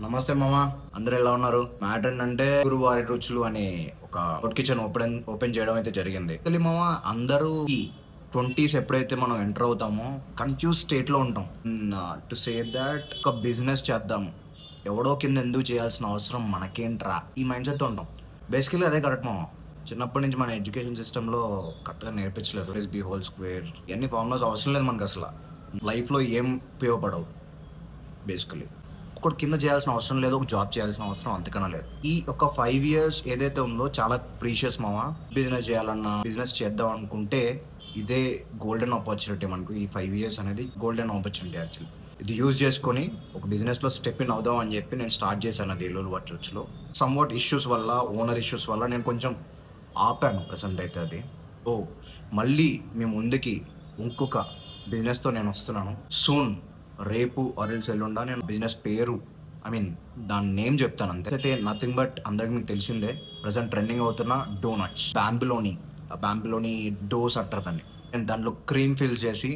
నమస్తే మామ, అందరూ ఎలా ఉన్నారు? మ్యాటర్ ఏంటంటే గురువారి రుచులు అనే ఒక హోట్ కిచెన్ ఓపెన్ చేయడం అయితే జరిగింది. యాక్చువల్లీ మామ, అందరూ ఈ 20s ఎప్పుడైతే మనం ఎంటర్ అవుతామో కన్ఫ్యూజ్ స్టేట్ లో ఉంటాం. టు సే దట్ ఒక బిజినెస్ చేద్దాము, ఎవడో కింద ఎందుకు చేయాల్సిన అవసరం మనకేంట్రా, ఈ మైండ్ సెట్ ఉంటాం. బేసికలీ అదే కరెక్ట్ మామ. చిన్నప్పటి నుంచి మన ఎడ్యుకేషన్ సిస్టంలో కరెక్ట్గా నేర్పించలేదు. బి హోల్ స్క్వేర్ ఇవన్నీ ఫార్ములాస్ అవసరం లేదు మనకు. అసలు లైఫ్లో ఏం ఉపయోగపడవు. బేసికలీ ఒకటి కింద చేయాల్సిన అవసరం లేదు, ఒక జాబ్ చేయాల్సిన అవసరం అంతకన్నా లేదు. ఈ ఒక 5 years ఏదైతే ఉందో చాలా ప్రీషియస్ మామ. బిజినెస్ చేయాలన్నా, బిజినెస్ చేద్దాం అనుకుంటే ఇదే గోల్డెన్ ఆపర్చునిటీ మనకు. ఈ 5 years అనేది గోల్డెన్ ఆపర్చునిటీ యాక్చువల్లీ. ఇది యూజ్ చేసుకొని ఒక బిజినెస్లో స్టెప్ ఇన్ అవుదాం అని చెప్పి నేను స్టార్ట్ చేశాను అది ఏలూరు వాటర్స్లో. సమ్వాట్ ఇష్యూస్ వల్ల, ఓనర్ ఇష్యూస్ వల్ల నేను కొంచెం ఆపాను ప్రెసెంట్ అయితే అది. మళ్ళీ మీ ముందుకి ఇంకొక బిజినెస్తో నేను వస్తున్నాను సూన్. రేపు ఆరెల్స్ ఎల్లుండా నేను బిజినెస్ పేరు, దాని నేమ్ చెప్తాను అంతే. అయితే నథింగ్ బట్ అందరికి మీకు తెలిసిందే, ప్రజెంట్ ట్రెండింగ్ అవుతున్న డోనట్స్. బ్యాంబిలోని డోస్ అంటారు దాన్ని. నేను దాంట్లో క్రీమ్ ఫిల్ చేసి,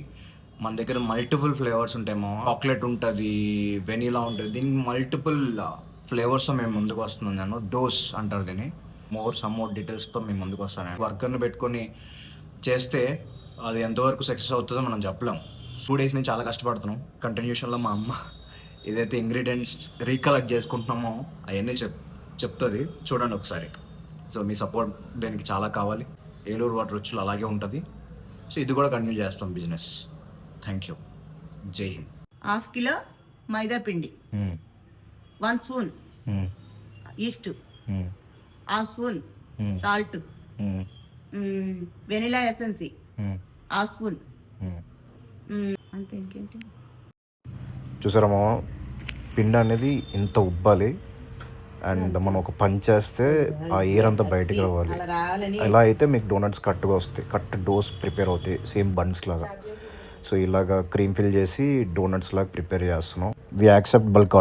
మన దగ్గర మల్టిపుల్ ఫ్లేవర్స్ ఉంటాయేమో. చాక్లెట్ ఉంటుంది, వెనీలా ఉంటుంది, దీనికి మల్టిపుల్ ఫ్లేవర్స్తో మేము ముందుకు వస్తున్నాను. నేను డోస్ అంటారు దీన్ని. సమ్ మోర్ డీటెయిల్స్తో మేము ముందుకు వస్తాను. వర్కర్ని పెట్టుకొని చేస్తే అది ఎంతవరకు సక్సెస్ అవుతుందో మనం చెప్పలేం. 2 days నుంచి చాలా కష్టపడుతున్నాం. కంటిన్యూషన్లో మా అమ్మ ఏదైతే ఇంగ్రీడియంట్స్ రీకలెక్ట్ చేసుకుంటున్నామో అవన్నీ చెప్తుంది, చూడండి ఒకసారి. సో మీ సపోర్ట్ దీనికి చాలా కావాలి. ఏలూరు వాటర్ రుచులు అలాగే ఉంటుంది. సో ఇది కూడా కంటిన్యూ చేస్తాం బిజినెస్. Thank you. జై హింద్. ½ kilo మైదా పిండి, 1 spoon east, ½ spoon salt, vanilla ఎసెన్సీ, ½ spoon అంతే. ఇంకేంటి చూసారా మామ, పిండి అనేది ఇంత ఉబ్బాలి అండ్ మనం ఒక పని చేస్తే ఆ ఎయిర్ అంతా బయటకు రావాలి. అలా రావాలని ఇలా అయితే మీకు డోనట్స్ కట్టుగా వస్తాయి, డోస్ ప్రిపేర్ అవుతాయి సేమ్ బన్స్ లాగా. సో ఇలాగా క్రీమ్ ఫిల్ చేసి డోనట్స్ లాగా ప్రిపేర్ చేస్తున్నాం. We accept bulk